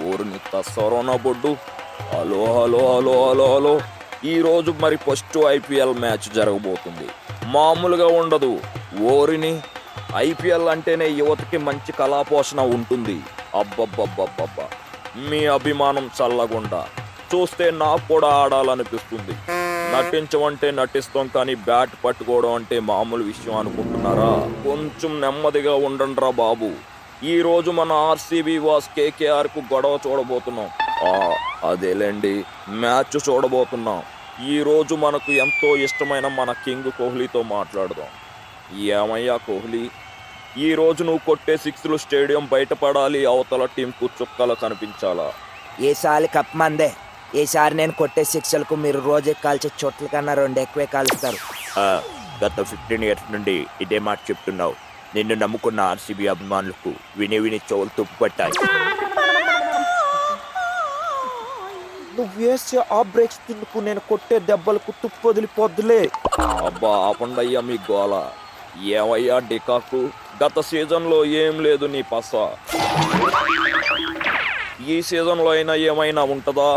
ఊరిని తస్సరోనా బొడ్డు. Hello hello hello hello hello. ఈరోజు మరి ఫస్ట్ ఐపీఎల్ మ్యాచ్ జరగబోతుంది. మామూలుగా ఉండదు. ఓరిని ఐపీఎల్ అంటేనే యువతకి మంచి కళాపోషణ ఉంటుంది. అబ్బబ్బబ్బబ్బబ్బా, మీ అభిమానం చల్లగుండా చూస్తే నాకు కూడా ఆడాలనిపిస్తుంది. నటించమంటే నటిస్తాం, కానీ బ్యాట్ పట్టుకోవడం అంటే మామూలు విషయం అనుకుంటున్నారా? కొంచెం నెమ్మదిగా ఉండండిరా బాబు. ఈ రోజు మన ఆర్సీబీ వాస్ కేకేఆర్ కు గొడవ చూడబోతున్నాం. అదేలేండి, మ్యాచ్ చూడబోతున్నాం. ఈ రోజు మనకు ఎంతో ఇష్టమైన మన కింగ్ కోహ్లీతో మాట్లాడదాం. ఏమయ్యా కోహ్లీ, ఈ రోజు నువ్వు కొట్టే సిక్స్లు స్టేడియం బయటపడాలి, అవతల టీంకు చుక్కలు కనిపించాలా? ఈసారి కప్ మందే. ఈసారి నేను కొట్టే శిక్షలకు మీరు రోజు కాల్చే చోట్ల కన్నా 2 ఎక్కువే కాలుస్తారు. గత 15 ఇయర్స్ నుండి ఇదే మాట చెప్తున్నావు. నిన్ను నమ్ముకున్న ఆర్సీబీ అభిమానులకు విని విని చెవులు తుప్పు పట్టాయి. నువ్వు వేసే ఆ బ్రేక్స్ తిందుకు నేను కొట్టే దెబ్బలకు తుప్పు వదిలిపోద్దులే. అబ్బా ఆపండయ్యా మీ గోల. ఏమయ్యా డికాకు, గత సీజన్లో ఏం లేదు నీ పస. ఈ సీజన్లో అయినా ఏమైనా ఉంటుందా?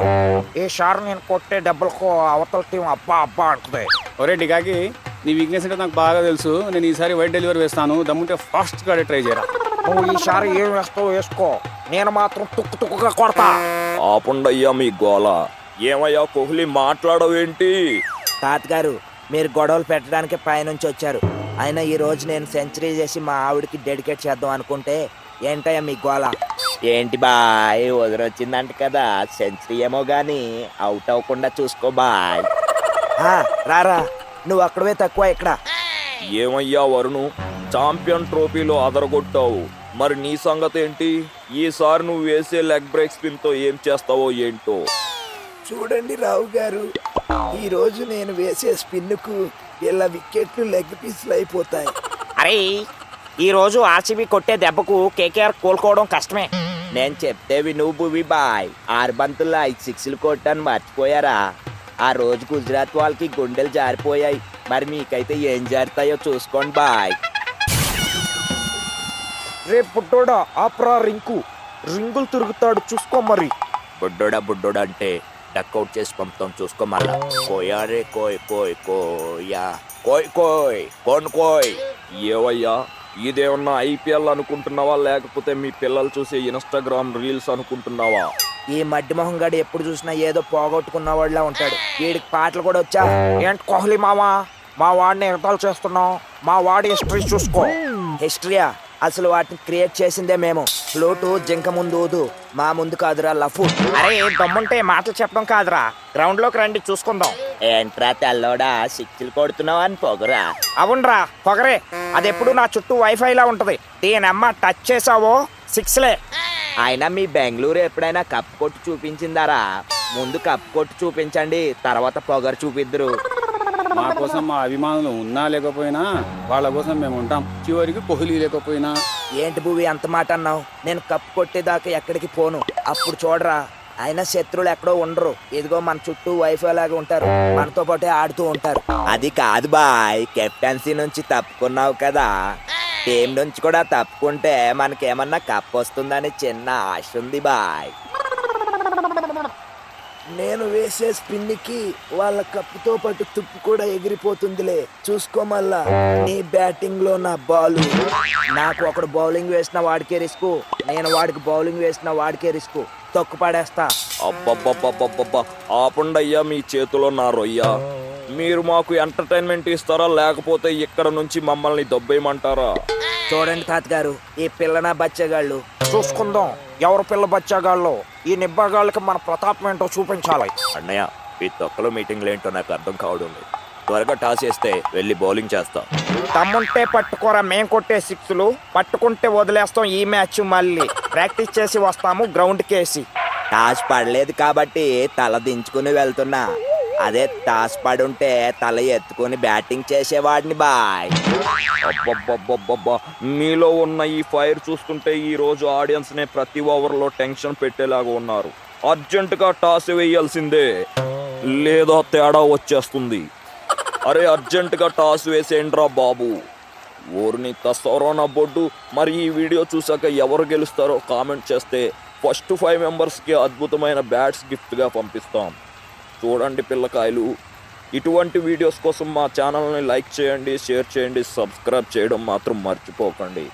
ఈసారి నేను కొట్టే దెబ్బలకు అవతల టీం అబ్బా అబ్బా అంటుంది. ఒరే డికాకి, నీ వీక్నెస్ అంటే నాకు బాగా తెలుసు. నేను ఈసారి వైట్ డెలివరీ వేస్తాను. దమ్ముంటే ఫాస్ట్గా ట్రై చేయరా. నువ్వు ఈసారి ఏం వేస్తావు వేసుకో, నేను మాత్రం తుక్కు తుక్కుగా కొడతా. ఆపండయ్యా మీ గోల. ఏమయ్యా కోహ్లీ, మాట్లాడవేంటి? తాతగారు, మీరు గొడవలు పెట్టడానికి పైనుంచి వచ్చారు. అయినా ఈ రోజు నేను సెంచరీ చేసి మా ఆవిడకి డెడికేట్ చేద్దాం అనుకుంటే ఏంటయ్యా మీ గోల? ఏంటి బాయ్, వదిలొచ్చిందంట కదా, సెంచరీ ఏమో గానీ అవుట్ అవ్వకుండా చూసుకో బాయ్. రారా, నువ్వు అక్కడవే తక్కువ ఇక్కడ. ఏమయ్యా వరుణు, ఛాంపియన్ ట్రోఫీలో అదరగొట్టావు. మరి నీ సంగతి ఏంటి? ఈసారి నువ్వు వేసే లెగ్ బ్రేక్ స్పిన్ తో ఏం చేస్తావో ఏంటో. చూడండి రావు గారు, ఈ రోజు నేను వేసే స్పిన్కు ఇలా వికెట్లు లెగ్ పీస్లు అయిపోతాయి. అరే, ఈ రోజు ఆర్సీబీ కొట్టే దెబ్బకు కేకేఆర్ కోలుకోవడం కష్టమే. నేను చెప్తే విను భువి బాయ్. 6 బంతుల్లో 5 సిక్స్లు కొట్టాను, మర్చిపోయారా? ఆ రోజు గుజరాత్ వాళ్ళకి గుండెలు జారిపోయాయి. మరి మీకైతే ఏం జారుతాయో చూసుకోండి బాయ్. రేపు బుడ్డోడా ఆప్రా రింగులు తిరుగుతాడు, చూసుకో మరి. బుడ్డోడా అంటే డక్అవుట్ చేసి పంపుతాం, చూసుకో మళ్ళా. కోయా రే కోయ్ కోయ్ కోయా కోయ్ కోయ్ కోన్ కోయ్. ఏవయ్యా, ఇదేమన్నా ఐపీఎల్ అనుకుంటున్నావా, లేకపోతే మీ పిల్లలు చూసే ఇన్స్టాగ్రామ్ రీల్స్ అనుకుంటున్నావా? ఈ మడ్డి మొహం గడి ఎప్పుడు చూసినా ఏదో పోగొట్టుకున్న వాళ్ళ ఉంటాడు. వీడికి పాటలు కూడా వచ్చా. ఏంటి కోహ్లీ మావా, మా వాడిని ఎగతాలు చేస్తున్నావు? మా వాడి హిస్టరీ చూసుకో. హిస్టరీయా? అసలు వాటిని క్రియేట్ చేసిందే మేము. ఫ్లూటు జింక ముందు ఊదు, మా ముందు కాదురా లఫు. అరే, దమ్ముంటే మాటలు చెప్పడం కాదురా, గ్రౌండ్ లోకి రండి చూసుకుందాం. ఏంట్రా తెల్లోడా, సిక్స్లు కొడుతున్నావు అని పొగరా? అవునరా పొగరే, అది ఎప్పుడు నా చుట్టూ వైఫైలా ఉంటది. దీనమ్మ టచ్ చేసావో సిక్స్లే. అయినా మీ బెంగళూరు ఎప్పుడైనా కప్ కొట్టి చూపించిందారా? ముందు కప్ కొట్టి చూపించండి, తర్వాత పొగరు చూపిద్దరు. మా కోసం మా అభిమానులు ఉన్నా లేకపోయినా వాళ్ళ కోసం మేము ఉంటాం. చివరికి కోహ్లీ లేకపోయినా. ఏంటి భూవి అంత మాట అన్నావు? నేను కప్పు కొట్టేదాకా ఎక్కడికి పోను. అప్పుడు చూడరా, అయినా శత్రువులు ఎక్కడో ఉండరు. ఇదిగో మన చుట్టూ వైఫై లాగా ఉంటారు, మనతో పాటే ఆడుతూ ఉంటారు. అది కాదు బాయ్, కెప్టెన్సీ నుంచి తప్పుకున్నావు కదా, టీం నుంచి కూడా తప్పుకుంటే మనకేమన్నా కప్ వస్తుందని చిన్న ఆశ ఉంది బాయ్. నేను వేసే స్పిన్కి వాళ్ళ కప్పుతో పాటు తుప్పు కూడా ఎగిరిపోతుందిలే, చూసుకో మళ్ళా. నీ బ్యాటింగ్ లో నా బాలు. నాకు ఒకడు బౌలింగ్ వేసిన వాడికే రిస్క్, నేను వాడికి బౌలింగ్ వేసిన వాడికే రిస్క్. తొక్కు పడేస్తా. అబ్బబ్బబ్బబ్బబ్బబ్బా, ఆపండయ్యా మీ చేతిలో నా రొయ్య. మీరు మాకు ఎంటర్టైన్మెంట్ ఇస్తారా, లేకపోతే ఇక్కడ నుంచి మమ్మల్ని దొబ్బేయమంటారా? చూడండి తాతగారు, ఈ పిల్లనా బచ్చగాళ్ళు చూసుకుందాం. ఎవరు పిల్ల బచ్చగాళ్ళు? ఈ నిబ్బగాళ్ళకి మన ప్రతాపం ఏంటో చూపించాలి. అన్నయ్య, ఈ తొక్కలో మీటింగ్లు ఏంటో నాకు అర్థం కావడం లేదు. త్వరగా టాస్ చేస్తే వెళ్ళి బౌలింగ్ చేస్తా. తమ్ముంటే పట్టుకోరా, మేం కొట్టే సిక్స్లు, పట్టుకుంటే వదిలేస్తాం. ఈ మ్యాచ్ మళ్ళీ ప్రాక్టీస్ చేసి వస్తాము గ్రౌండ్ కేసి. టాస్ పడలేదు కాబట్టి తల దించుకుని వెళ్తున్నా. అదే టాస్ పడుంటే తల ఎత్తుకుని బ్యాటింగ్ చేసేవాడిని బాయ్. అబ్బబ్బబ్బబ్బబ్బా, మీలో ఉన్న ఈ ఫైర్ చూస్తుంటే ఈ రోజు ఆడియన్స్ నే ప్రతి ఓవర్లో టెన్షన్ పెట్టేలాగా ఉన్నారు. అర్జెంటుగా టాస్ వేయాల్సిందే, లేదా తేడా వచ్చేస్తుంది. అరే అర్జెంటుగా టాస్ వేసేయండిరా బాబు. ఊరిని తసరోనా బొడ్డు. మరి ఈ వీడియో చూసాక ఎవరు గెలుస్తారో కామెంట్ చేస్తే ఫస్ట్ 5 మెంబర్స్కి అద్భుతమైన బ్యాట్స్ గిఫ్ట్గా పంపిస్తాం. చూడండి పిల్లకాయలు, ఇటువంటి వీడియోస్ కోసం మా ఛానల్ని లైక్ చేయండి, షేర్ చేయండి, సబ్స్క్రైబ్ చేయడం మాత్రం మర్చిపోకండి.